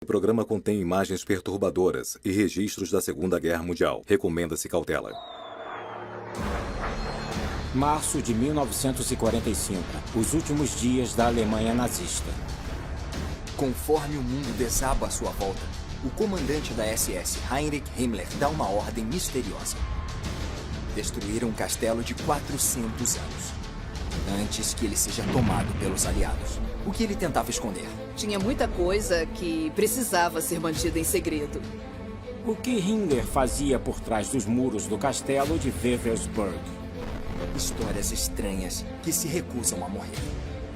O programa contém imagens perturbadoras e registros da Segunda Guerra Mundial. Recomenda-se cautela. Março de 1945. Os últimos dias da Alemanha nazista. Conforme o mundo desaba à sua volta, o comandante da SS, Heinrich Himmler, dá uma ordem misteriosa. Destruir um castelo de 400 anos, antes que ele seja tomado pelos aliados. O que ele tentava esconder? Tinha muita coisa que precisava ser mantida em segredo. O que Himmler fazia por trás dos muros do castelo de Wewelsburg? Histórias estranhas que se recusam a morrer.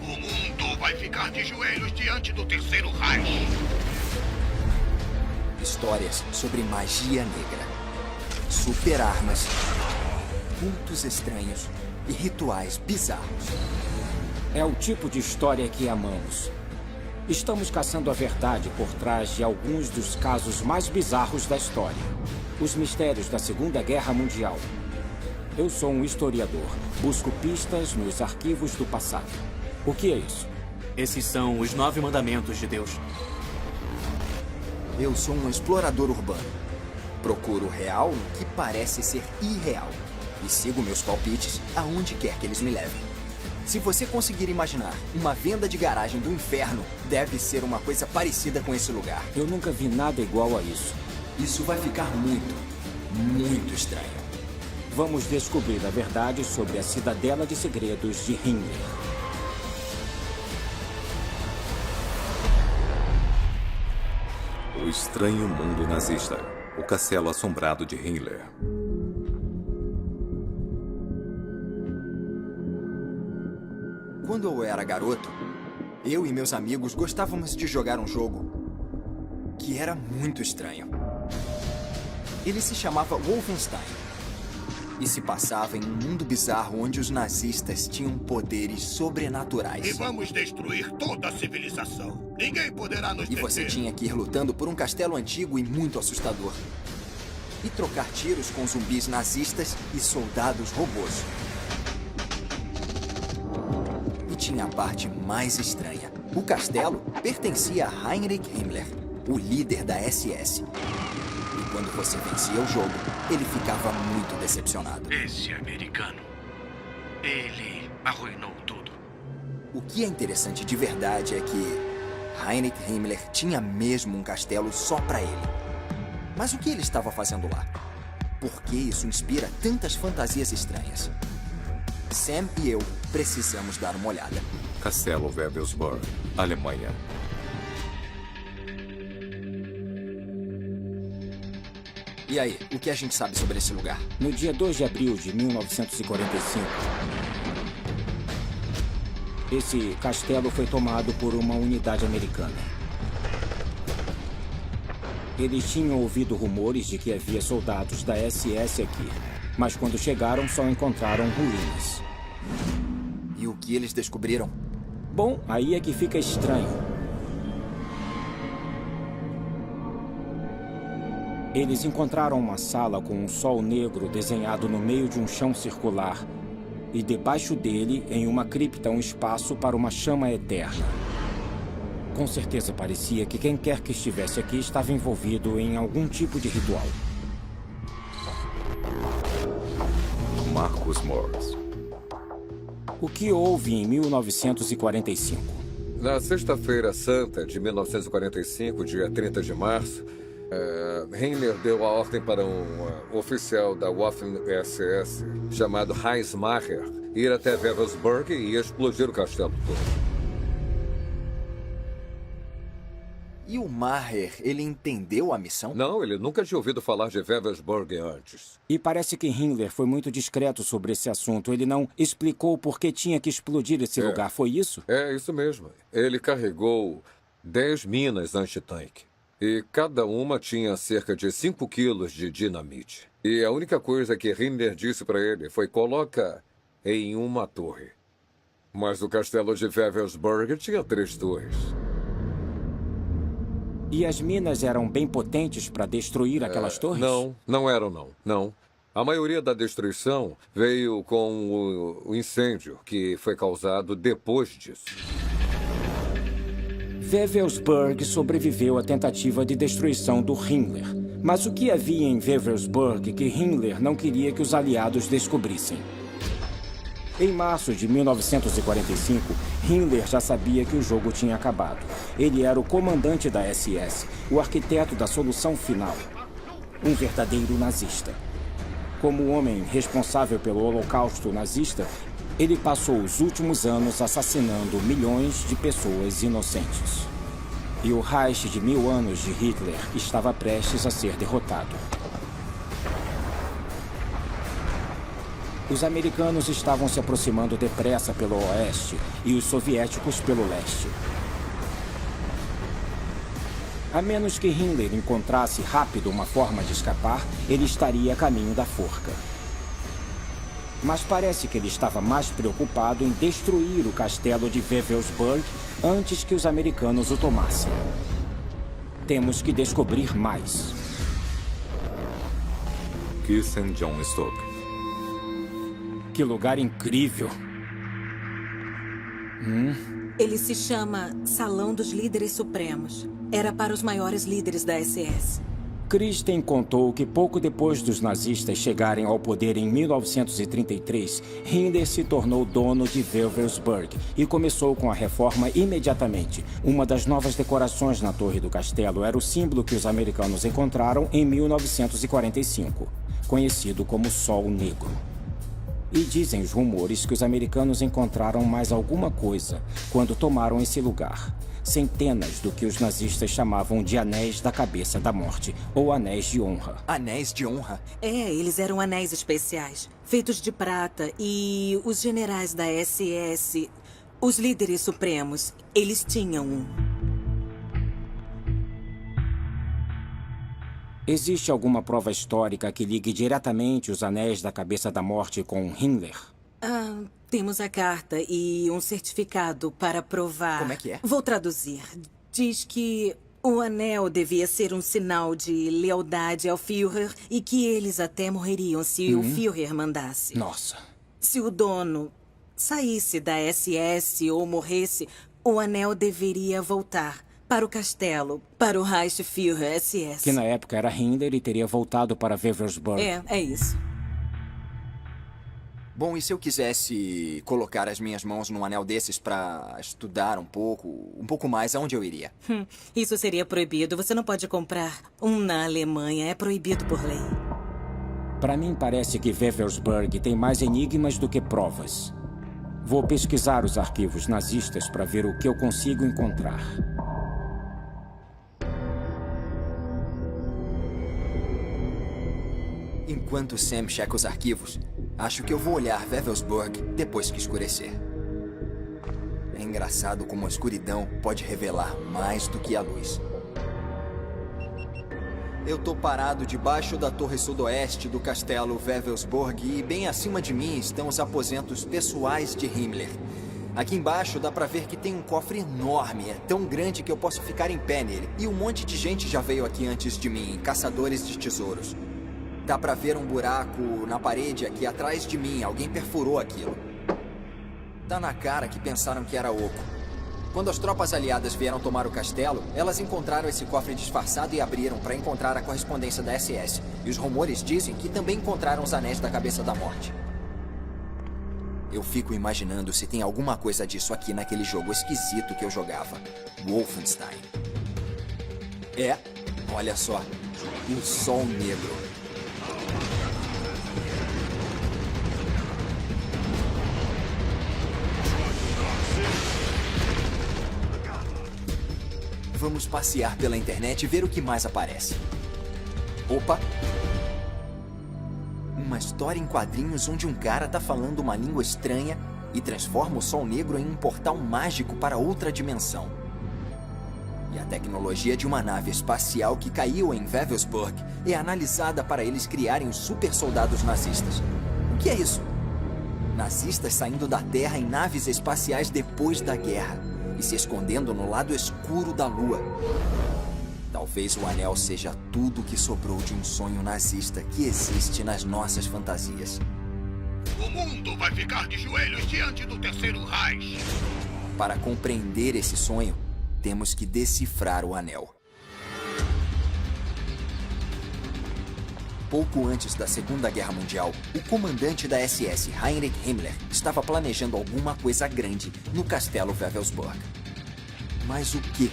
O mundo vai ficar de joelhos diante do Terceiro Reich. Histórias sobre magia negra, super-armas, cultos estranhos e rituais bizarros. É o tipo de história que amamos. Estamos caçando a verdade por trás de alguns dos casos mais bizarros da história. Os mistérios da Segunda Guerra Mundial. Eu sou um historiador. Busco pistas nos arquivos do passado. O que é isso? Esses são os 9 mandamentos de Deus. Eu sou um explorador urbano. Procuro o real no que parece ser irreal. E sigo meus palpites aonde quer que eles me levem. Se você conseguir imaginar uma venda de garagem do inferno, deve ser uma coisa parecida com esse lugar. Eu nunca vi nada igual a isso. Isso vai ficar muito, muito estranho. Vamos descobrir a verdade sobre a Cidadela de Segredos de Himmler. O Estranho Mundo Nazista. O Castelo Assombrado de Himmler. Quando eu era garoto, eu e meus amigos gostávamos de jogar um jogo que era muito estranho. Ele se chamava Wolfenstein e se passava em um mundo bizarro onde os nazistas tinham poderes sobrenaturais. E vamos destruir toda a civilização. Ninguém poderá nos E você deter. tinha que ir lutando por um castelo antigo e muito assustador. E trocar tiros com zumbis nazistas e soldados robôs. E tinha a parte mais estranha. O castelo pertencia a Heinrich Himmler, o líder da SS. E quando você vencia o jogo, ele ficava muito decepcionado. Esse americano, ele arruinou tudo. O que é interessante de verdade é que Heinrich Himmler tinha mesmo um castelo só pra ele. Mas o que ele estava fazendo lá? Por que isso inspira tantas fantasias estranhas? Sam e eu precisamos dar uma olhada. Castelo Wewelsburg, Alemanha. E aí, o que a gente sabe sobre esse lugar? No dia 2 de abril de 1945, esse castelo foi tomado por uma unidade americana. Eles tinham ouvido rumores de que havia soldados da SS aqui, mas quando chegaram só encontraram ruínas. E o que eles descobriram? Bom, aí é que fica estranho. Eles encontraram uma sala com um sol negro desenhado no meio de um chão circular e debaixo dele, em uma cripta, um espaço para uma chama eterna. Com certeza parecia que quem quer que estivesse aqui estava envolvido em algum tipo de ritual. Marcus Morris. O que houve em 1945? Na Sexta-feira Santa de 1945, dia 30 de março, Himmler deu a ordem para um oficial da Waffen-SS chamado Heinz Maher ir até Wewelsburg e explodir o castelo todo. E o Maher, ele entendeu a missão? Não, ele nunca tinha ouvido falar de Wewelsburg antes. E parece que Himmler foi muito discreto sobre esse assunto. Ele não explicou por que tinha que explodir esse lugar, foi isso? É, isso mesmo. Ele carregou 10 minas antitanque. E cada uma tinha cerca de 5 quilos de dinamite. E a única coisa que Himmler disse para ele foi: coloca em uma torre. Mas o castelo de Wewelsburg tinha 3 torres. E as minas eram bem potentes para destruir aquelas torres? Não eram, não. A maioria da destruição veio com o incêndio que foi causado depois disso. Wewelsburg sobreviveu à tentativa de destruição do Himmler. Mas o que havia em Wewelsburg que Himmler não queria que os aliados descobrissem? Em março de 1945, Himmler já sabia que o jogo tinha acabado. Ele era o comandante da SS, o arquiteto da solução final. Um verdadeiro nazista. Como o homem responsável pelo Holocausto nazista, ele passou os últimos anos assassinando milhões de pessoas inocentes. E o Reich de 1000 anos de Hitler estava prestes a ser derrotado. Os americanos estavam se aproximando depressa pelo oeste e os soviéticos pelo leste. A menos que Himmler encontrasse rápido uma forma de escapar, ele estaria a caminho da forca. Mas parece que ele estava mais preocupado em destruir o castelo de Wewelsburg antes que os americanos o tomassem. Temos que descobrir mais. Kirsten John Stoke. Que lugar incrível! Ele se chama Salão dos Líderes Supremos. Era para os maiores líderes da SS. Kristen contou que pouco depois dos nazistas chegarem ao poder em 1933, Himmler se tornou dono de Wewelsburg e começou com a reforma imediatamente. Uma das novas decorações na torre do castelo era o símbolo que os americanos encontraram em 1945, conhecido como Sol Negro. E dizem os rumores que os americanos encontraram mais alguma coisa quando tomaram esse lugar. Centenas do que os nazistas chamavam de anéis da cabeça da morte, ou anéis de honra. Anéis de honra? Eles eram anéis especiais, feitos de prata, e os generais da SS, os líderes supremos, eles tinham um. Existe alguma prova histórica que ligue diretamente os anéis da cabeça da morte com Himmler? Temos a carta e um certificado para provar. Como é que é? Vou traduzir. Diz que o anel devia ser um sinal de lealdade ao Führer e que eles até morreriam se o Führer mandasse. Nossa. Se o dono saísse da SS ou morresse, o anel deveria voltar para o castelo, para o Reichsführer SS. Que na época era Himmler e teria voltado para Wewelsburg. É isso. Bom, e se eu quisesse colocar as minhas mãos num anel desses pra estudar um pouco mais, aonde eu iria? Isso seria proibido. Você não pode comprar um na Alemanha. É proibido por lei. Para mim parece que Wewelsburg tem mais enigmas do que provas. Vou pesquisar os arquivos nazistas para ver o que eu consigo encontrar. Enquanto Sam checa os arquivos, acho que eu vou olhar Wewelsburg depois que escurecer. É engraçado como a escuridão pode revelar mais do que a luz. Eu tô parado debaixo da torre sudoeste do castelo Wewelsburg e bem acima de mim estão os aposentos pessoais de Himmler. Aqui embaixo dá pra ver que tem um cofre enorme, é tão grande que eu posso ficar em pé nele. E um monte de gente já veio aqui antes de mim, caçadores de tesouros. Dá pra ver um buraco na parede aqui atrás de mim. Alguém perfurou aquilo. Tá na cara que pensaram que era oco. Quando as tropas aliadas vieram tomar o castelo, elas encontraram esse cofre disfarçado e abriram pra encontrar a correspondência da SS. E os rumores dizem que também encontraram os anéis da cabeça da morte. Eu fico imaginando se tem alguma coisa disso aqui naquele jogo esquisito que eu jogava. Wolfenstein. Olha só. Um sol negro. Vamos passear pela internet e ver o que mais aparece. Opa! Uma história em quadrinhos onde um cara tá falando uma língua estranha e transforma o Sol Negro em um portal mágico para outra dimensão. E a tecnologia de uma nave espacial que caiu em Wewelsburg é analisada para eles criarem os super soldados nazistas. O que é isso? Nazistas saindo da Terra em naves espaciais depois da guerra e se escondendo no lado escuro da Lua. Talvez o anel seja tudo que sobrou de um sonho nazista que existe nas nossas fantasias. O mundo vai ficar de joelhos diante do Terceiro Reich. Para compreender esse sonho, temos que decifrar o anel. Pouco antes da Segunda Guerra Mundial, o comandante da SS, Heinrich Himmler, estava planejando alguma coisa grande no castelo Wewelsburg. Mas o quê?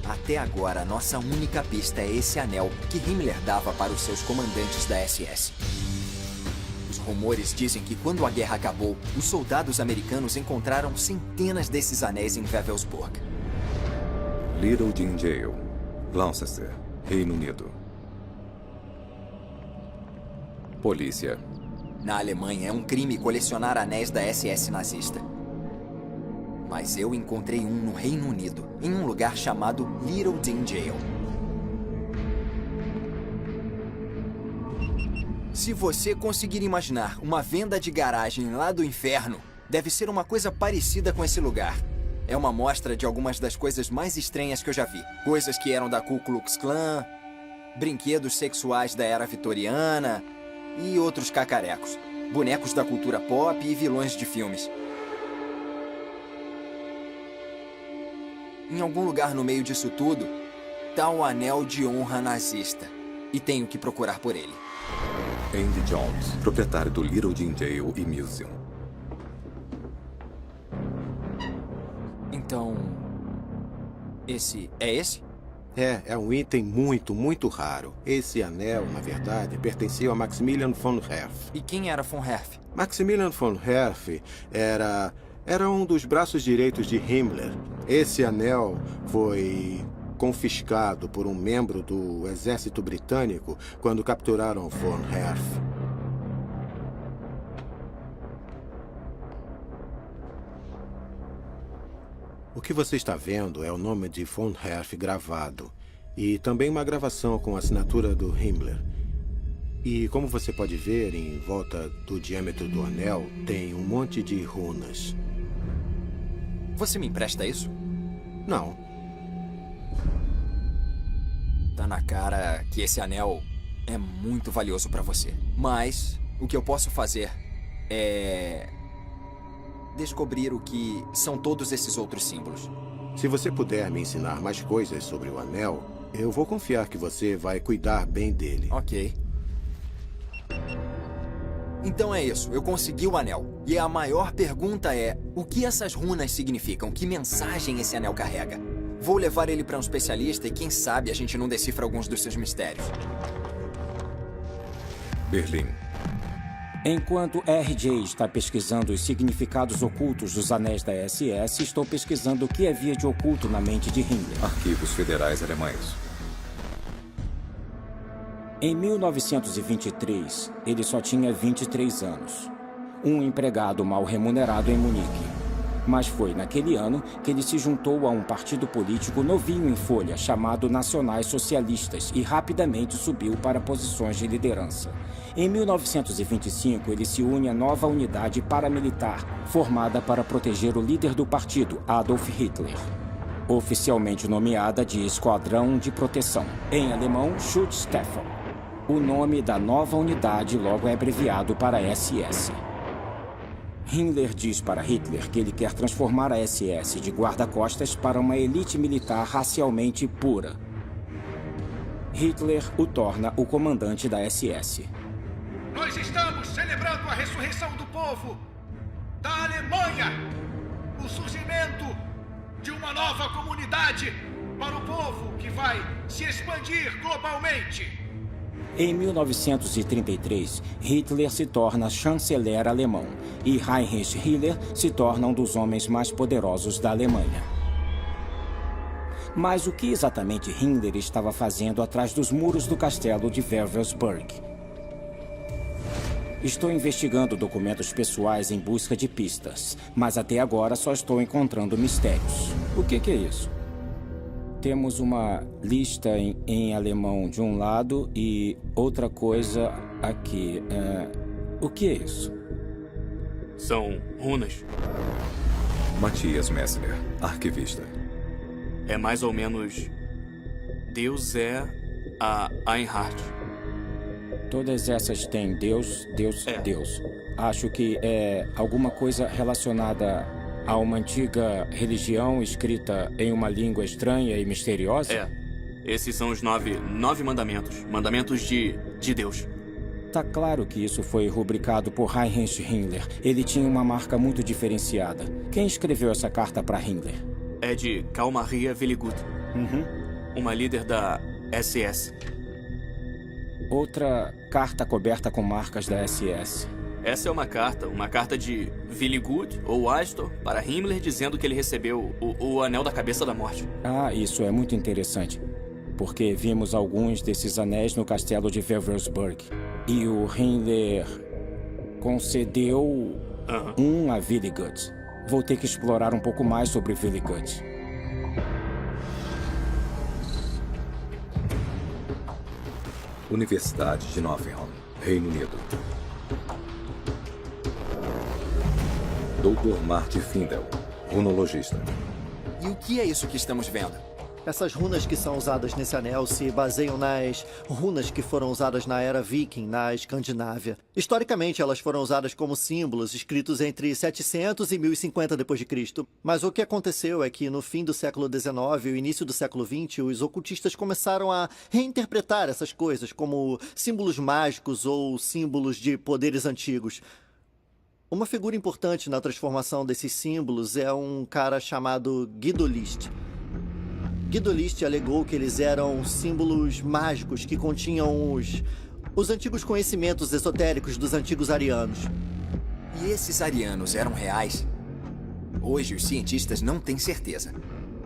Até agora, nossa única pista é esse anel que Himmler dava para os seus comandantes da SS. Os rumores dizem que quando a guerra acabou, os soldados americanos encontraram centenas desses anéis em Wewelsburg. Little Jim Jail, Gloucester, Reino Unido. Polícia. Na Alemanha, é um crime colecionar anéis da SS nazista. Mas eu encontrei um no Reino Unido, em um lugar chamado Little Dean Jail. Se você conseguir imaginar uma venda de garagem lá do inferno, deve ser uma coisa parecida com esse lugar. É uma amostra de algumas das coisas mais estranhas que eu já vi. Coisas que eram da Ku Klux Klan, brinquedos sexuais da era vitoriana e outros cacarecos. Bonecos da cultura pop e vilões de filmes. Em algum lugar no meio disso tudo, tá o anel de honra nazista. E tenho que procurar por ele. Andy Jones, proprietário do Little Jim Jail e Museum. Então... esse é esse? É um item muito raro. Esse anel, na verdade, pertencia a Maximilian von Herf. E quem era von Herf? Maximilian von Herf era um dos braços direitos de Himmler. Esse anel foi confiscado por um membro do exército britânico quando capturaram von Herf. O que você está vendo é o nome de von Herf gravado e também uma gravação com a assinatura do Himmler. E como você pode ver, em volta do diâmetro do anel tem um monte de runas. Você me empresta isso? Não. Tá na cara que esse anel é muito valioso pra você. Mas o que eu posso fazer é descobrir o que são todos esses outros símbolos. Se você puder me ensinar mais coisas sobre o anel, eu vou confiar que você vai cuidar bem dele. Ok. Então é isso, eu consegui o anel. E a maior pergunta é, o que essas runas significam? Que mensagem esse anel carrega? Vou levar ele para um especialista e quem sabe a gente não decifra alguns dos seus mistérios. Berlim. Enquanto RJ está pesquisando os significados ocultos dos anéis da SS, estou pesquisando o que havia de oculto na mente de Himmler. Arquivos Federais Alemães. Em 1923, ele só tinha 23 anos. Um empregado mal remunerado em Munique. Mas foi naquele ano que ele se juntou a um partido político novinho em folha, chamado Nacionais Socialistas, e rapidamente subiu para posições de liderança. Em 1925, ele se une à nova unidade paramilitar, formada para proteger o líder do partido, Adolf Hitler. Oficialmente nomeada de Esquadrão de Proteção, em alemão Schutzstaffel. O nome da nova unidade logo é abreviado para SS. Himmler diz para Hitler que ele quer transformar a SS de guarda-costas para uma elite militar racialmente pura. Hitler o torna o comandante da SS. Nós estamos celebrando a ressurreição do povo da Alemanha, o surgimento de uma nova comunidade para o povo que vai se expandir globalmente. Em 1933, Hitler se torna chanceler alemão e Heinrich Himmler se torna um dos homens mais poderosos da Alemanha. Mas o que exatamente Himmler estava fazendo atrás dos muros do castelo de Wewelsburg? Estou investigando documentos pessoais em busca de pistas, mas até agora só estou encontrando mistérios. O que é isso? Temos uma lista em alemão de um lado e outra coisa aqui. O que é isso? São runas. Matthias Messner, arquivista. É mais ou menos... Deus é a Einhard. Todas essas têm Deus, Deus, Deus. Acho que é alguma coisa relacionada Há uma antiga religião escrita em uma língua estranha e misteriosa? Esses são os nove mandamentos. Mandamentos de Deus. Tá claro que isso foi rubricado por Heinrich Himmler. Ele tinha uma marca muito diferenciada. Quem escreveu essa carta para Himmler? É de Karl Maria Willigut. Uma líder da SS. Outra carta coberta com marcas da SS. Essa é uma carta de Willigut ou Astor para Himmler dizendo que ele recebeu o anel da cabeça da morte. Ah, isso é muito interessante. Porque vimos alguns desses anéis no castelo de Wewelsburg. E o Himmler concedeu um a Willigut. Vou ter que explorar um pouco mais sobre Willigut. Universidade de Nottingham, Reino Unido. Dr. Marty Findel, runologista. E o que é isso que estamos vendo? Essas runas que são usadas nesse anel se baseiam nas runas que foram usadas na era viking, na Escandinávia. Historicamente, elas foram usadas como símbolos escritos entre 700 e 1050 d.C. Mas o que aconteceu é que no fim do século XIX e o início do século XX, os ocultistas começaram a reinterpretar essas coisas como símbolos mágicos ou símbolos de poderes antigos. Uma figura importante na transformação desses símbolos é um cara chamado Guido List. Guido List alegou que eles eram símbolos mágicos que continham os antigos conhecimentos esotéricos dos antigos arianos. E esses arianos eram reais? Hoje os cientistas não têm certeza.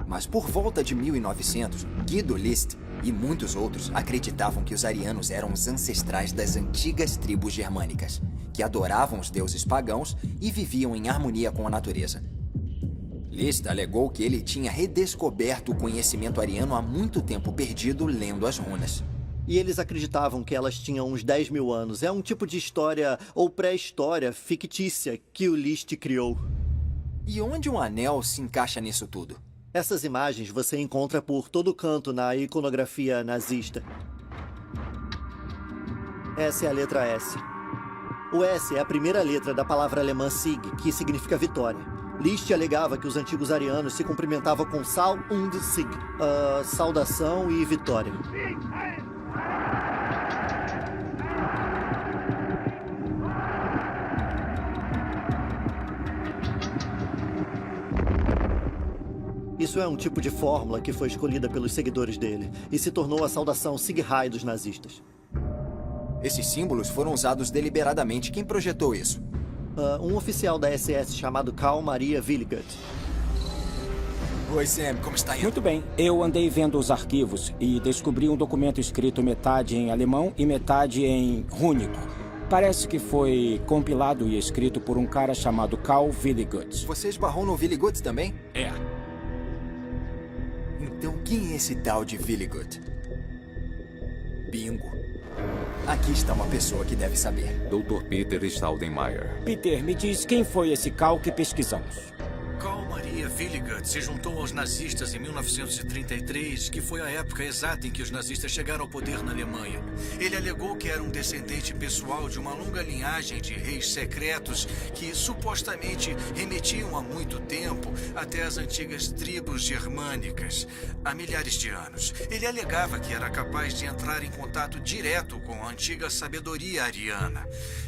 Mas por volta de 1900, Guido List e muitos outros acreditavam que os arianos eram os ancestrais das antigas tribos germânicas, que adoravam os deuses pagãos e viviam em harmonia com a natureza. List alegou que ele tinha redescoberto o conhecimento ariano há muito tempo perdido lendo as runas. E eles acreditavam que elas tinham uns 10 mil anos. É um tipo de história ou pré-história fictícia que o List criou. E onde um anel se encaixa nisso tudo? Essas imagens você encontra por todo canto na iconografia nazista. Essa é a letra S. O S é a primeira letra da palavra alemã Sieg, que significa vitória. List alegava que os antigos arianos se cumprimentavam com Sal und Sieg, saudação e vitória. Isso é um tipo de fórmula que foi escolhida pelos seguidores dele e se tornou a saudação Sieg Heil dos nazistas. Esses símbolos foram usados deliberadamente. Quem projetou isso? Um oficial da SS chamado Karl Maria Willigut. Oi, Sam, como está indo? Muito bem. Eu andei vendo os arquivos e descobri um documento escrito metade em alemão e metade em rúnico. Parece que foi compilado e escrito por um cara chamado Karl Willigut. Você esbarrou no Willigut também? É. Então quem é esse tal de Willigut? Bingo. Aqui está uma pessoa que deve saber. Dr. Peter Staudenmayer. Peter, me diz quem foi esse Karl que pesquisamos. Karl Maria Willigut se juntou aos nazistas em 1933, que foi a época exata em que os nazistas chegaram ao poder na Alemanha. Ele alegou que era um descendente pessoal de uma longa linhagem de reis secretos que supostamente remetiam há muito tempo até as antigas tribos germânicas, há milhares de anos. Ele alegava que era capaz de entrar em contato direto com a antiga sabedoria ariana.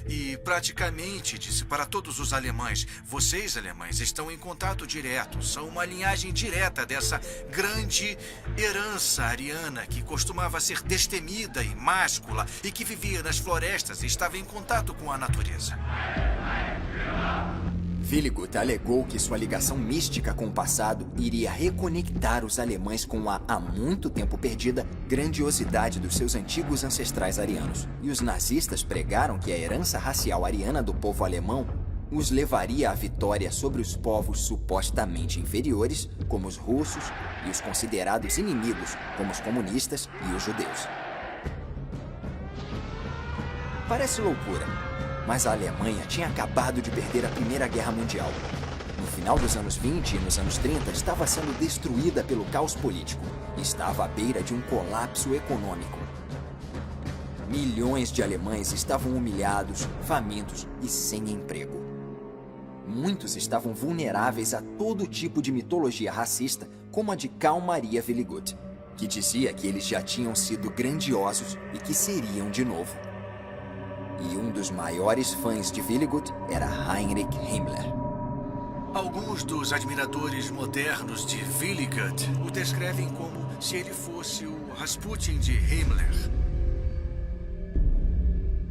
E praticamente disse para todos os alemães: vocês, alemães, estão em contato direto, são uma linhagem direta dessa grande herança ariana que costumava ser destemida e máscula e que vivia nas florestas e estava em contato com a natureza. Willigut alegou que sua ligação mística com o passado iria reconectar os alemães com a há muito tempo perdida grandiosidade dos seus antigos ancestrais arianos. E os nazistas pregaram que a herança racial ariana do povo alemão os levaria à vitória sobre os povos supostamente inferiores, como os russos, e os considerados inimigos, como os comunistas e os judeus. Parece loucura, mas a Alemanha tinha acabado de perder a Primeira Guerra Mundial. No final dos anos 20 e nos anos 30, estava sendo destruída pelo caos político e estava à beira de um colapso econômico. Milhões de alemães estavam humilhados, famintos e sem emprego. muitos estavam vulneráveis a todo tipo de mitologia racista, como a de Carl Maria Velligut, que dizia que eles já tinham sido grandiosos e que seriam de novo. E um dos maiores fãs de Velligut era Heinrich Himmler. Alguns dos admiradores modernos de Velligut o descrevem como se ele fosse o Rasputin de Himmler.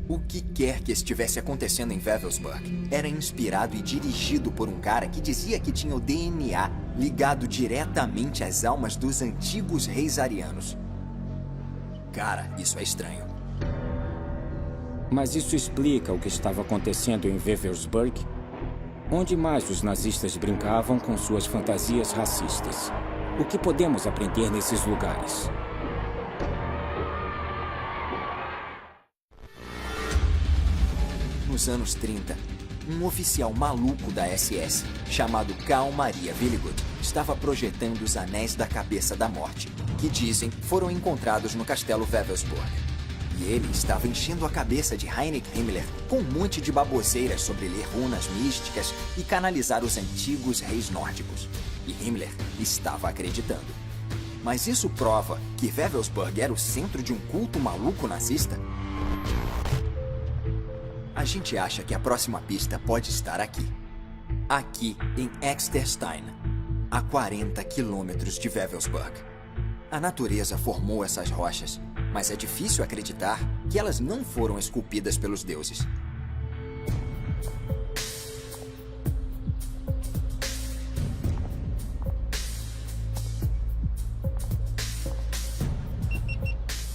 O que quer que estivesse acontecendo em Wewelsburg era inspirado e dirigido por um cara que dizia que tinha o DNA ligado diretamente às almas dos antigos reis arianos. Cara, isso é estranho. Mas isso explica o que estava acontecendo em Wewelsburg? Onde mais os nazistas brincavam com suas fantasias racistas? O que podemos aprender nesses lugares? Nos anos 30, um oficial maluco da SS, chamado Carl Maria Velligut, estava projetando os anéis da cabeça da morte, que dizem foram encontrados no castelo Wewelsburg. E ele estava enchendo a cabeça de Heinrich Himmler com um monte de baboseiras sobre ler runas místicas e canalizar os antigos reis nórdicos. E Himmler estava acreditando. Mas isso prova que Wewelsburg era o centro de um culto maluco nazista? A gente acha que a próxima pista pode estar aqui. Aqui em Exterstein, a 40 quilômetros de Wewelsburg. A natureza formou essas rochas, mas é difícil acreditar que elas não foram esculpidas pelos deuses.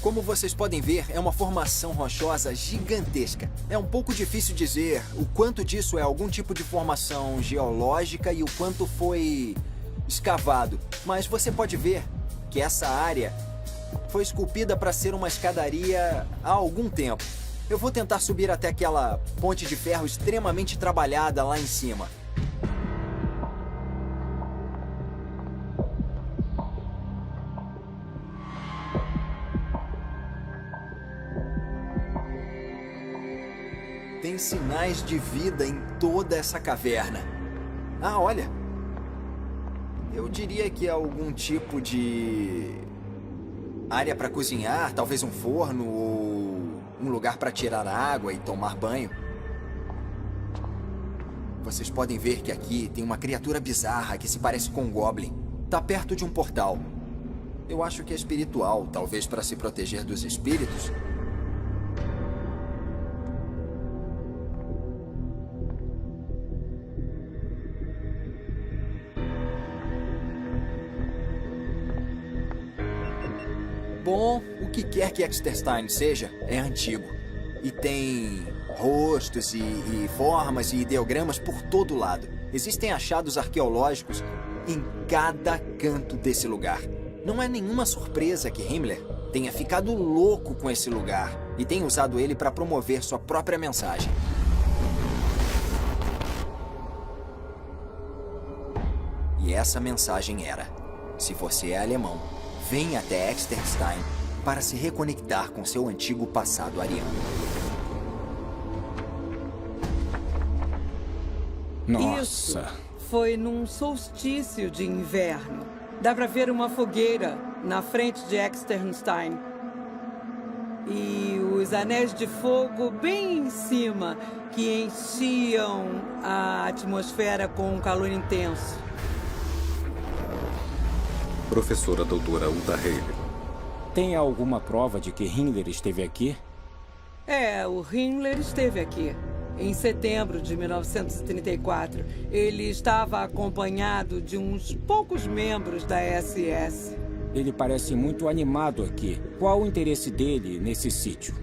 Como vocês podem ver, é uma formação rochosa gigantesca. É um pouco difícil dizer o quanto disso é algum tipo de formação geológica e o quanto foi escavado. Mas você pode ver que essa área foi esculpida para ser uma escadaria há algum tempo. Eu vou tentar subir até aquela ponte de ferro extremamente trabalhada lá em cima. Tem sinais de vida em toda essa caverna. Ah, olha. Eu diria que é algum tipo de área para cozinhar, talvez um forno ou um lugar para tirar água e tomar banho. Vocês podem ver que aqui tem uma criatura bizarra que se parece com um goblin. Tá perto de um portal. Eu acho que é espiritual, talvez para se proteger dos espíritos. Bom, o que quer que Exterstein seja, é antigo. E tem rostos e formas e ideogramas por todo lado. Existem achados arqueológicos em cada canto desse lugar. Não é nenhuma surpresa que Himmler tenha ficado louco com esse lugar e tenha usado ele para promover sua própria mensagem. E essa mensagem era: se você é alemão, venha até Exterstein para se reconectar com seu antigo passado ariano. Nossa! Isso foi num solstício de inverno. Dá pra ver uma fogueira na frente de Exterstein. E os anéis de fogo bem em cima, que enchiam a atmosfera com um calor intenso. Professora doutora Uta Haley. Tem alguma prova de que Himmler esteve aqui? O Himmler esteve aqui. Em setembro de 1934, ele estava acompanhado de uns poucos membros da SS. Ele parece muito animado aqui. Qual o interesse dele nesse sítio?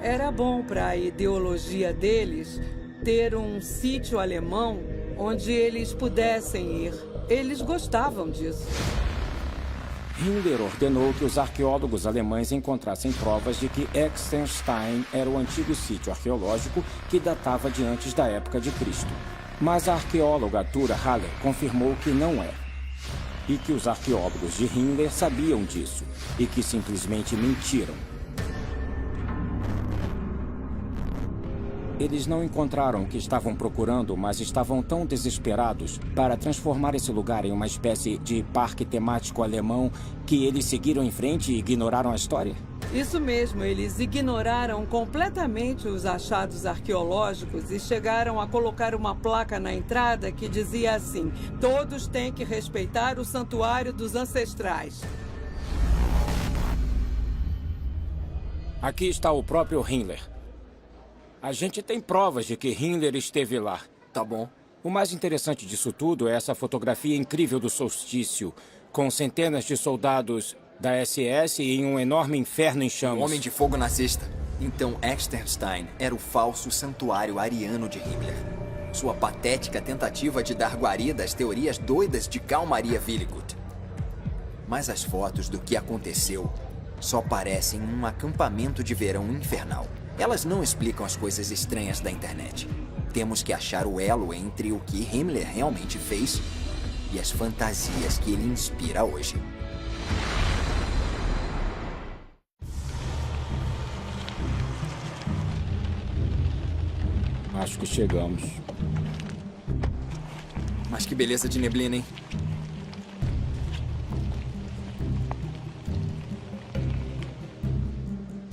Era bom para a ideologia deles ter um sítio alemão onde eles pudessem ir. Eles gostavam disso. Himmler ordenou que os arqueólogos alemães encontrassem provas de que Exterstein era o antigo sítio arqueológico que datava de antes da época de Cristo. Mas a arqueóloga Tura Haller confirmou que não é. E que os arqueólogos de Himmler sabiam disso e que simplesmente mentiram. Eles não encontraram o que estavam procurando, mas estavam tão desesperados para transformar esse lugar em uma espécie de parque temático alemão que eles seguiram em frente e ignoraram a história? Isso mesmo, eles ignoraram completamente os achados arqueológicos e chegaram a colocar uma placa na entrada que dizia assim: todos têm que respeitar o santuário dos ancestrais. Aqui está o próprio Himmler. A gente tem provas de que Himmler esteve lá. Tá bom. O mais interessante disso tudo é essa fotografia incrível do solstício, com centenas de soldados da SS em um enorme inferno em chamas. Um homem de fogo nazista. Então Externstein era o falso santuário ariano de Himmler. Sua patética tentativa de dar guarida às teorias doidas de Karl Maria Willigut. Mas as fotos do que aconteceu só parecem um acampamento de verão infernal. Elas não explicam as coisas estranhas da internet. Temos que achar o elo entre o que Himmler realmente fez e as fantasias que ele inspira hoje. Acho que chegamos. Mas que beleza de neblina, hein?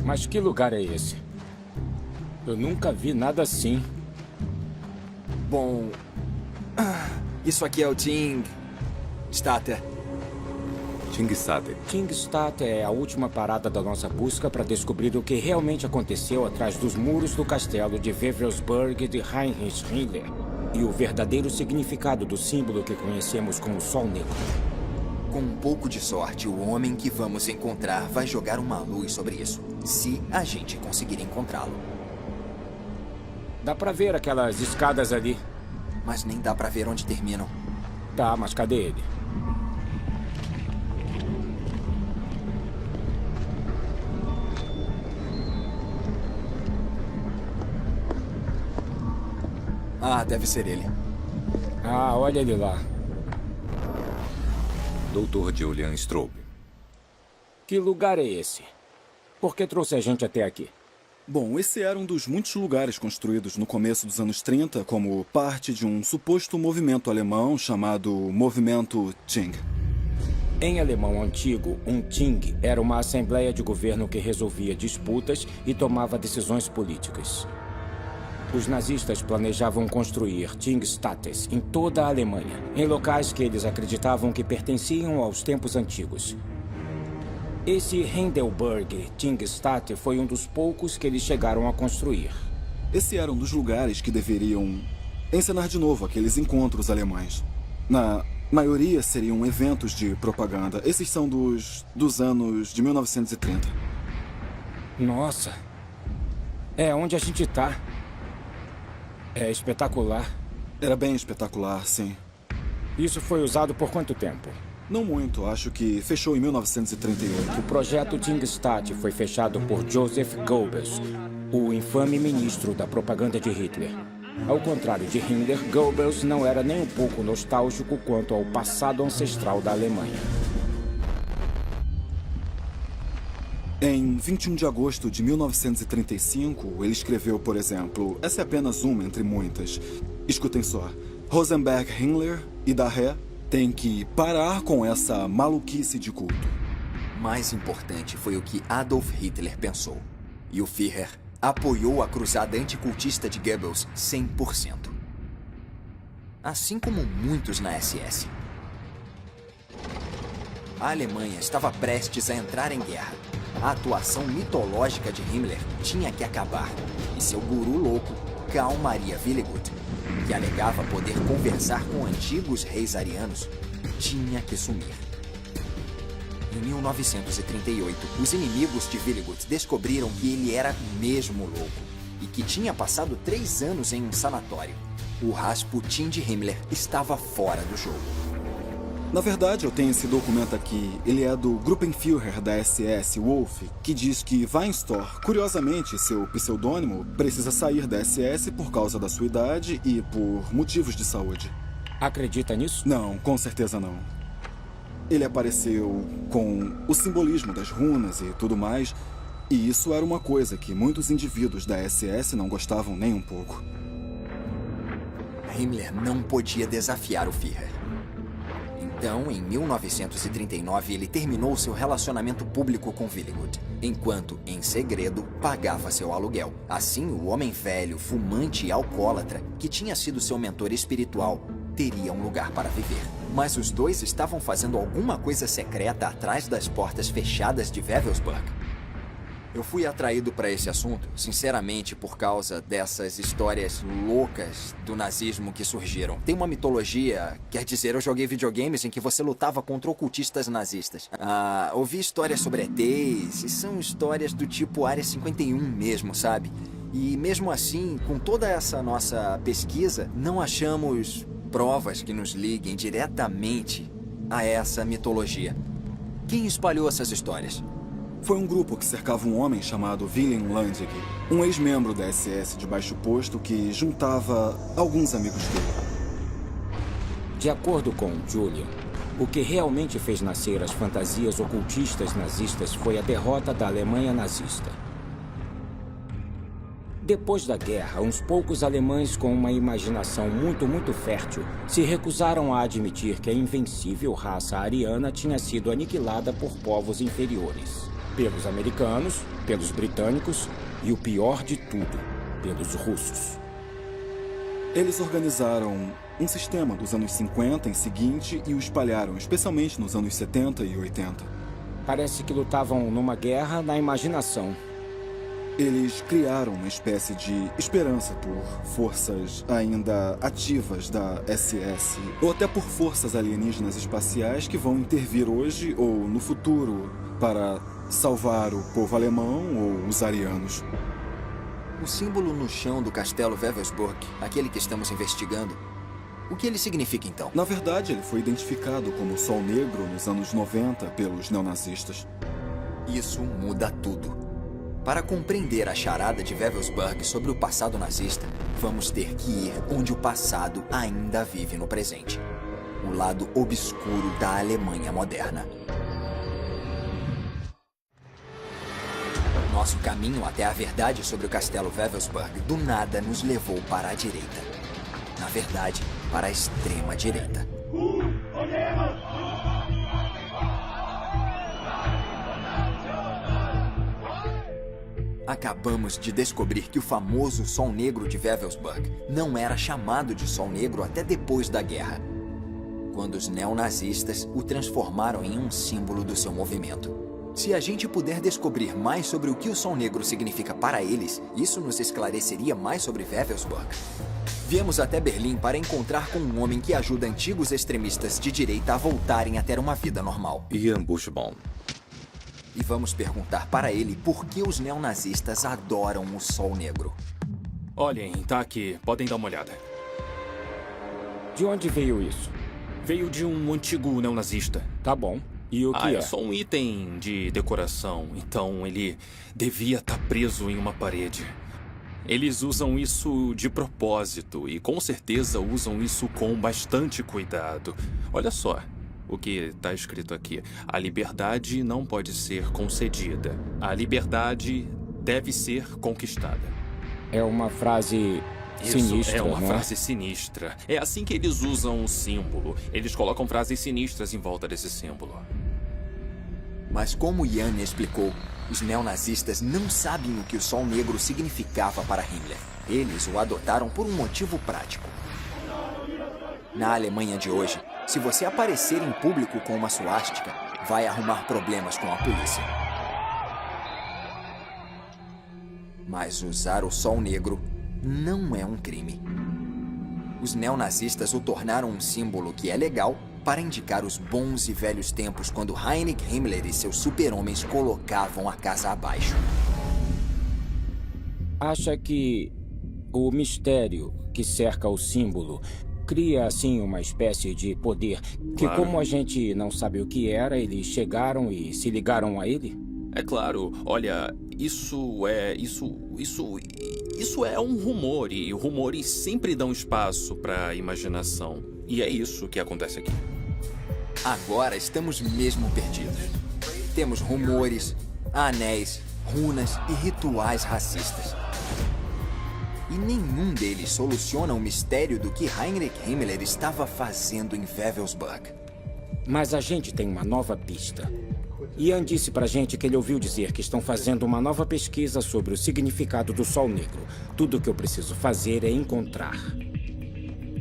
Mas que lugar é esse? Eu nunca vi nada assim. Bom... isso aqui é o Tingstatter. Tingstatter é a última parada da nossa busca para descobrir o que realmente aconteceu atrás dos muros do castelo de Wewelsburg de Heinrich Himmler e o verdadeiro significado do símbolo que conhecemos como Sol Negro. Com um pouco de sorte, o homem que vamos encontrar vai jogar uma luz sobre isso, se a gente conseguir encontrá-lo. Dá pra ver aquelas escadas ali. Mas nem dá pra ver onde terminam. Tá, mas cadê ele? Ah, deve ser ele. Ah, olha ele lá. Dr. Julian Straub. Que lugar é esse? Por que trouxe a gente até aqui? Bom, esse era um dos muitos lugares construídos no começo dos anos 30 como parte de um suposto movimento alemão chamado Movimento Ting. Em alemão antigo, um Ting era uma assembleia de governo que resolvia disputas e tomava decisões políticas. Os nazistas planejavam construir Tingstattes em toda a Alemanha, em locais que eles acreditavam que pertenciam aos tempos antigos. Esse Hindelburg Tingstadt foi um dos poucos que eles chegaram a construir. Esse era um dos lugares que deveriam encenar de novo aqueles encontros alemães. Na maioria seriam eventos de propaganda. Esses são dos anos de 1930. Nossa! É onde a gente tá. É espetacular. Era bem espetacular, sim. Isso foi usado por quanto tempo? Não muito, acho que fechou em 1938. O projeto Tingstadt foi fechado por Joseph Goebbels, o infame ministro da propaganda de Hitler. Ao contrário de Himmler, Goebbels não era nem um pouco nostálgico quanto ao passado ancestral da Alemanha. Em 21 de agosto de 1935, ele escreveu, por exemplo, essa é apenas uma entre muitas. Escutem só. Rosenberg, Himmler e Daher têm que parar com essa maluquice de culto. Mais importante foi o que Adolf Hitler pensou. E o Führer apoiou a cruzada anticultista de Goebbels 100%. Assim como muitos na SS. A Alemanha estava prestes a entrar em guerra. A atuação mitológica de Himmler tinha que acabar. E seu guru louco, Karl Maria Willigut, que alegava poder conversar com antigos reis arianos, tinha que sumir. Em 1938, os inimigos de Willigut descobriram que ele era mesmo louco e que tinha passado 3 anos em um sanatório. O Rasputin de Himmler estava fora do jogo. Na verdade, eu tenho esse documento aqui. Ele é do Gruppenführer da SS, Wolf, que diz que Weinstor, curiosamente, seu pseudônimo, precisa sair da SS por causa da sua idade e por motivos de saúde. Acredita nisso? Não, com certeza não. Ele apareceu com o simbolismo das runas e tudo mais, E isso era uma coisa que muitos indivíduos da SS não gostavam nem um pouco. Himmler não podia desafiar o Führer. Então, em 1939, ele terminou seu relacionamento público com Willigut, enquanto, em segredo, pagava seu aluguel. Assim, o homem velho, fumante e alcoólatra, que tinha sido seu mentor espiritual, teria um lugar para viver. Mas os dois estavam fazendo alguma coisa secreta atrás das portas fechadas de Wewelsburg. Eu fui atraído para esse assunto, sinceramente, por causa dessas histórias loucas do nazismo que surgiram. Tem uma mitologia, quer dizer, eu joguei videogames em que você lutava contra ocultistas nazistas. Ouvi histórias sobre ETs, e são histórias do tipo Área 51 mesmo, sabe? E mesmo assim, com toda essa nossa pesquisa, não achamos provas que nos liguem diretamente a essa mitologia. Quem espalhou essas histórias? Foi um grupo que cercava um homem chamado Wilhelm Landig, um ex-membro da SS de baixo posto que juntava alguns amigos dele. De acordo com Julian, o que realmente fez nascer as fantasias ocultistas nazistas foi a derrota da Alemanha nazista. Depois da guerra, uns poucos alemães com uma imaginação muito fértil se recusaram a admitir que a invencível raça ariana tinha sido aniquilada por povos inferiores. Pelos americanos, pelos britânicos e, o pior de tudo, pelos russos. Eles organizaram um sistema dos anos 50 em seguinte e o espalharam, especialmente nos anos 70 e 80. Parece que lutavam numa guerra na imaginação. Eles criaram uma espécie de esperança por forças ainda ativas da SS, ou até por forças alienígenas espaciais que vão intervir hoje ou no futuro para salvar o povo alemão ou os arianos. O símbolo no chão do castelo Wewelsburg, aquele que estamos investigando, o que ele significa então? Na verdade, ele foi identificado como Sol Negro nos anos 90 pelos neonazistas. Isso muda tudo. Para compreender a charada de Wewelsburg sobre o passado nazista, vamos ter que ir onde o passado ainda vive no presente. O lado obscuro da Alemanha moderna. Nosso caminho até a verdade sobre o castelo Wewelsburg do nada nos levou para a direita. Na verdade, para a extrema direita. Acabamos de descobrir que o famoso Sol Negro de Wewelsburg não era chamado de Sol Negro até depois da guerra, quando os neonazistas o transformaram em um símbolo do seu movimento. Se a gente puder descobrir mais sobre o que o Sol Negro significa para eles, isso nos esclareceria mais sobre Wewelsburg. Viemos até Berlim para encontrar com um homem que ajuda antigos extremistas de direita a voltarem a ter uma vida normal. Ian Buschbaum. E vamos perguntar para ele por que os neonazistas adoram o Sol Negro. Olhem, tá aqui. Podem dar uma olhada. De onde veio isso? Veio de um antigo neonazista. Tá bom. E o que é? É só um item de decoração. Então ele devia estar preso em uma parede. Eles usam isso de propósito e com certeza usam isso com bastante cuidado. Olha só o que está escrito aqui. A liberdade não pode ser concedida. A liberdade deve ser conquistada. É uma frase sinistra, é uma não frase sinistra. É assim que eles usam o símbolo. Eles colocam frases sinistras em volta desse símbolo. Mas como Ian explicou, os neonazistas não sabem o que o Sol Negro significava para Himmler. Eles o adotaram por um motivo prático. Na Alemanha de hoje, se você aparecer em público com uma suástica, vai arrumar problemas com a polícia. Mas usar o Sol Negro não é um crime. Os neonazistas o tornaram um símbolo que é legal para indicar os bons e velhos tempos quando Heinrich Himmler e seus super-homens colocavam a casa abaixo. Acha que o mistério que cerca o símbolo cria, assim, uma espécie de poder que, Claro. como a gente não sabe o que era, eles chegaram e se ligaram a ele? É claro, olha, isso é um rumor e rumores sempre dão espaço para a imaginação. E é isso que acontece aqui. Agora estamos mesmo perdidos. Temos rumores, anéis, runas e rituais racistas. E nenhum deles soluciona o mistério do que Heinrich Himmler estava fazendo em Wewelsburg. Mas a gente tem uma nova pista. Ian disse pra gente que ele ouviu dizer que estão fazendo uma nova pesquisa sobre o significado do Sol Negro. Tudo o que eu preciso fazer é encontrar.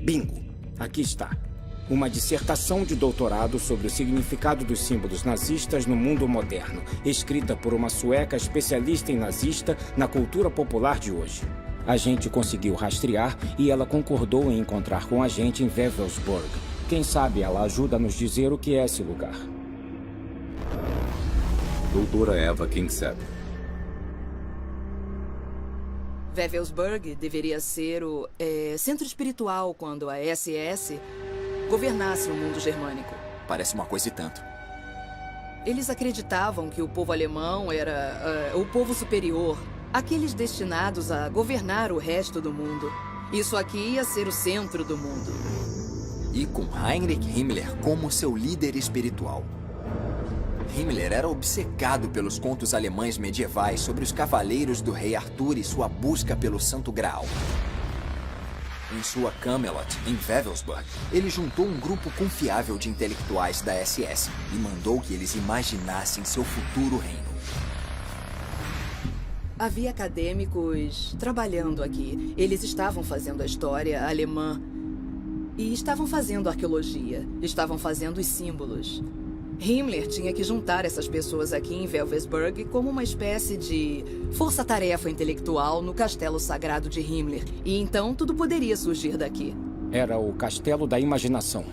Bingo! Aqui está. Uma dissertação de doutorado sobre o significado dos símbolos nazistas no mundo moderno, escrita por uma sueca especialista em nazista na cultura popular de hoje. A gente conseguiu rastrear e ela concordou em encontrar com a gente em Wewelsburg. Quem sabe ela ajuda a nos dizer o que é esse lugar. Doutora Eva Kingsep. Wewelsburg deveria ser o centro espiritual quando a SS governasse o mundo germânico. Parece uma coisa e tanto. Eles acreditavam que o povo alemão era o povo superior, aqueles destinados a governar o resto do mundo. Isso aqui ia ser o centro do mundo. E com Heinrich Himmler como seu líder espiritual. Himmler era obcecado pelos contos alemães medievais sobre os cavaleiros do rei Arthur e sua busca pelo Santo Graal. Em sua Camelot, em Wewelsburg, ele juntou um grupo confiável de intelectuais da SS e mandou que eles imaginassem seu futuro reino. Havia acadêmicos trabalhando aqui. Eles estavam fazendo a história alemã e estavam fazendo arqueologia, estavam fazendo os símbolos. Himmler tinha que juntar essas pessoas aqui em Wewelsburg como uma espécie de força-tarefa intelectual no castelo sagrado de Himmler. E então tudo poderia surgir daqui. Era o castelo da imaginação.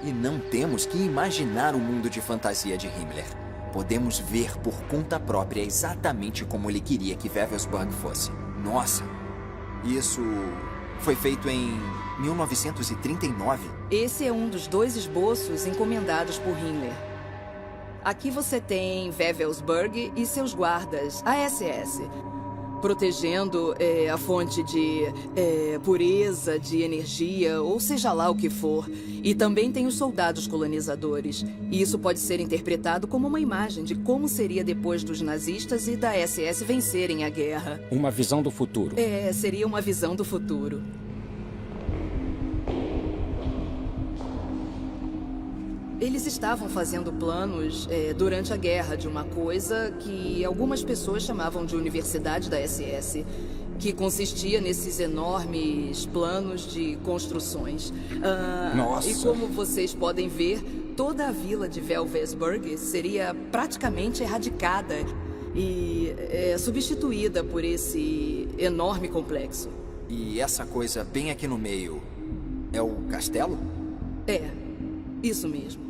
E não temos que imaginar o mundo de fantasia de Himmler. Podemos ver por conta própria exatamente como ele queria que Wewelsburg fosse. Nossa, isso foi feito em 1939. Esse é um dos 2 esboços encomendados por Himmler. Aqui você tem Wewelsburg e seus guardas, a SS, protegendo a fonte de pureza, de energia, ou seja lá o que for. E também tem os soldados colonizadores. E isso pode ser interpretado como uma imagem de como seria depois dos nazistas e da SS vencerem a guerra. Uma visão do futuro. Seria uma visão do futuro. Eles estavam fazendo planos durante a guerra de uma coisa que algumas pessoas chamavam de Universidade da SS, que consistia nesses enormes planos de construções. Nossa! E como vocês podem ver, toda a vila de Wewelsburg seria praticamente erradicada e substituída por esse enorme complexo. E essa coisa bem aqui no meio é o castelo? Isso mesmo.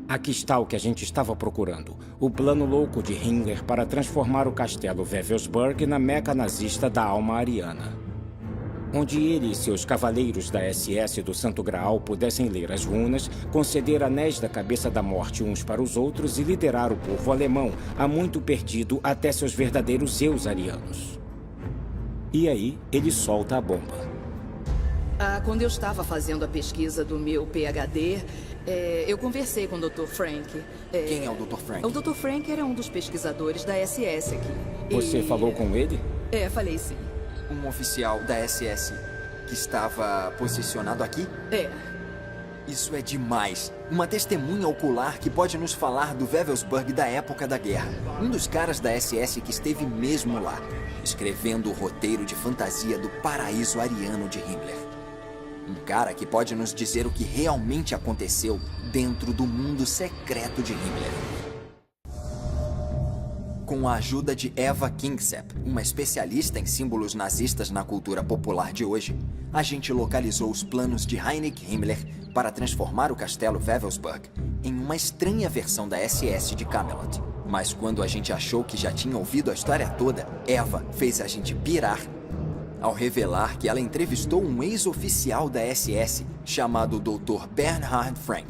Aqui está o que a gente estava procurando. O plano louco de Himmler para transformar o castelo Wewelsburg na meca nazista da alma ariana. Onde ele e seus cavaleiros da SS do Santo Graal pudessem ler as runas, conceder anéis da cabeça da morte uns para os outros e liderar o povo alemão, há muito perdido, até seus verdadeiros eus arianos. E aí, ele solta a bomba. Quando eu estava fazendo a pesquisa do meu PhD, eu conversei com o Dr. Frank. Quem é o Dr. Frank? O Dr. Frank era um dos pesquisadores da SS aqui. Você falou com ele? Falei sim. Um oficial da SS que estava posicionado aqui? Isso é demais. Uma testemunha ocular que pode nos falar do Wewelsburg da época da guerra. Um dos caras da SS que esteve mesmo lá, escrevendo o roteiro de fantasia do paraíso ariano de Himmler. Um cara que pode nos dizer o que realmente aconteceu dentro do mundo secreto de Himmler. Com a ajuda de Eva Kingsep, uma especialista em símbolos nazistas na cultura popular de hoje, a gente localizou os planos de Heinrich Himmler para transformar o castelo Wewelsburg em uma estranha versão da SS de Camelot. Mas quando a gente achou que já tinha ouvido a história toda, Eva fez a gente pirar ao revelar que ela entrevistou um ex-oficial da SS chamado Dr. Bernhard Frank,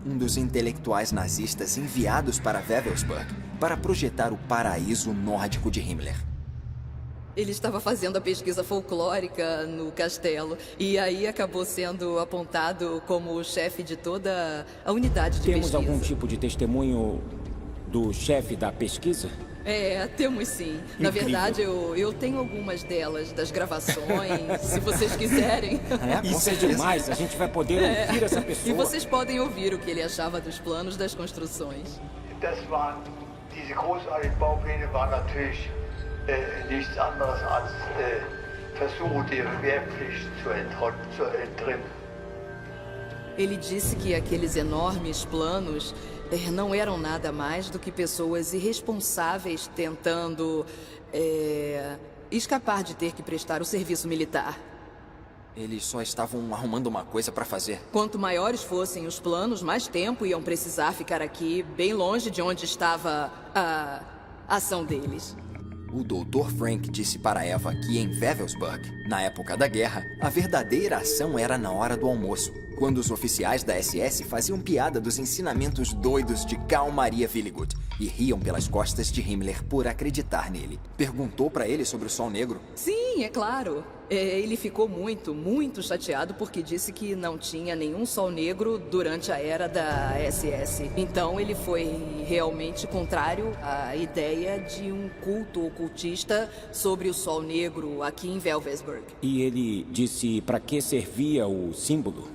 um dos intelectuais nazistas enviados para Wewelsburg para projetar o paraíso nórdico de Himmler. Ele estava fazendo a pesquisa folclórica no castelo e aí acabou sendo apontado como o chefe de toda a unidade de pesquisa. Temos algum tipo de testemunho do chefe da pesquisa? Temos sim. Na verdade, eu tenho algumas delas, das gravações, se vocês quiserem. Isso é demais, a gente vai poder ouvir essa pessoa. E vocês podem ouvir o que ele achava dos planos das construções. Diese großartigen Baupläne waren natürlich nichts anderes als Versuche, die Wehrpflicht zu entrinnen. Ele disse que aqueles enormes planos não eram nada mais do que pessoas irresponsáveis tentando escapar de ter que prestar o serviço militar. Eles só estavam arrumando uma coisa para fazer. Quanto maiores fossem os planos, mais tempo iam precisar ficar aqui, bem longe de onde estava a ação deles. O Dr. Frank disse para Eva que em Wewelsburg, na época da guerra, a verdadeira ação era na hora do almoço, quando os oficiais da SS faziam piada dos ensinamentos doidos de Karl Maria Willigut e riam pelas costas de Himmler por acreditar nele. Perguntou para ele sobre o Sol Negro? Sim, é claro. Ele ficou muito chateado porque disse que não tinha nenhum Sol Negro durante a era da SS. Então ele foi realmente contrário à ideia de um culto ocultista sobre o Sol Negro aqui em Wewelsburg. E ele disse para que servia o símbolo?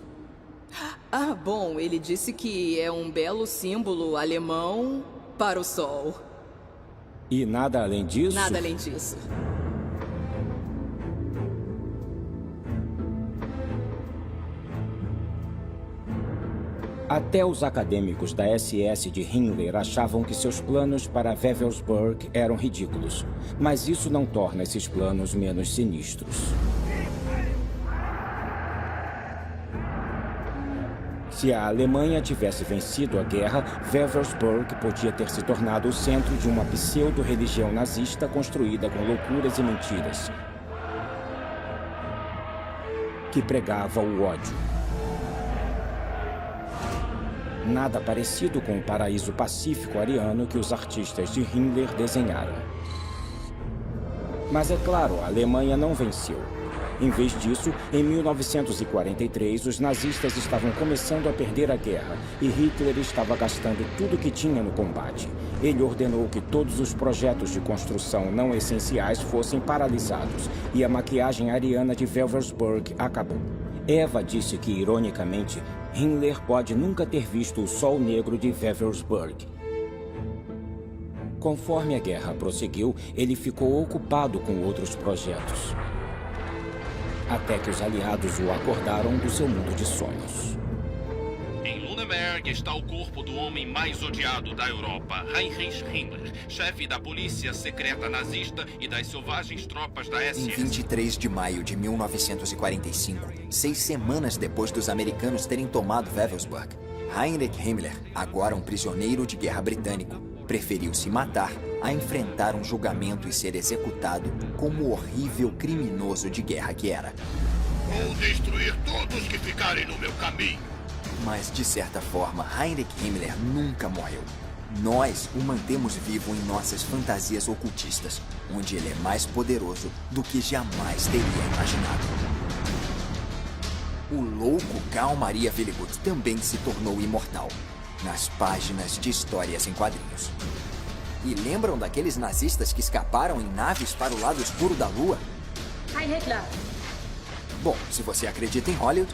Bom, ele disse que é um belo símbolo alemão para o Sol. E nada além disso? Nada além disso. Até os acadêmicos da SS de Himmler achavam que seus planos para Wewelsburg eram ridículos. Mas isso não torna esses planos menos sinistros. Se a Alemanha tivesse vencido a guerra, Wewelsburg podia ter se tornado o centro de uma pseudo-religião nazista construída com loucuras e mentiras, que pregava o ódio. Nada parecido com o paraíso pacífico ariano que os artistas de Himmler desenharam. Mas é claro, a Alemanha não venceu. Em vez disso, em 1943, os nazistas estavam começando a perder a guerra e Hitler estava gastando tudo o que tinha no combate. Ele ordenou que todos os projetos de construção não essenciais fossem paralisados e a maquiagem ariana de Wewelsburg acabou. Eva disse que, ironicamente, Himmler pode nunca ter visto o Sol Negro de Wewelsburg. Conforme a guerra prosseguiu, ele ficou ocupado com outros projetos. Até que os aliados o acordaram do seu mundo de sonhos. Em Lüneburg está o corpo do homem mais odiado da Europa, Heinrich Himmler, chefe da polícia secreta nazista e das selvagens tropas da SS. Em 23 de maio de 1945, 6 semanas depois dos americanos terem tomado Wewelsburg, Heinrich Himmler, agora um prisioneiro de guerra britânico, preferiu se matar a enfrentar um julgamento e ser executado como o horrível criminoso de guerra que era. Vou destruir todos que ficarem no meu caminho. Mas, de certa forma, Heinrich Himmler nunca morreu. Nós o mantemos vivo em nossas fantasias ocultistas, onde ele é mais poderoso do que jamais teria imaginado. O louco Karl Maria Willigut também se tornou imortal, nas páginas de histórias em quadrinhos. E lembram daqueles nazistas que escaparam em naves para o lado escuro da Lua? Heil Hitler! Bom, se você acredita em Hollywood,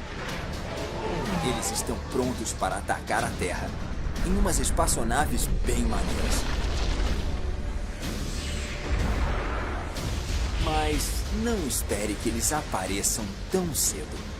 eles estão prontos para atacar a Terra em umas espaçonaves bem maneiras. Mas não espere que eles apareçam tão cedo.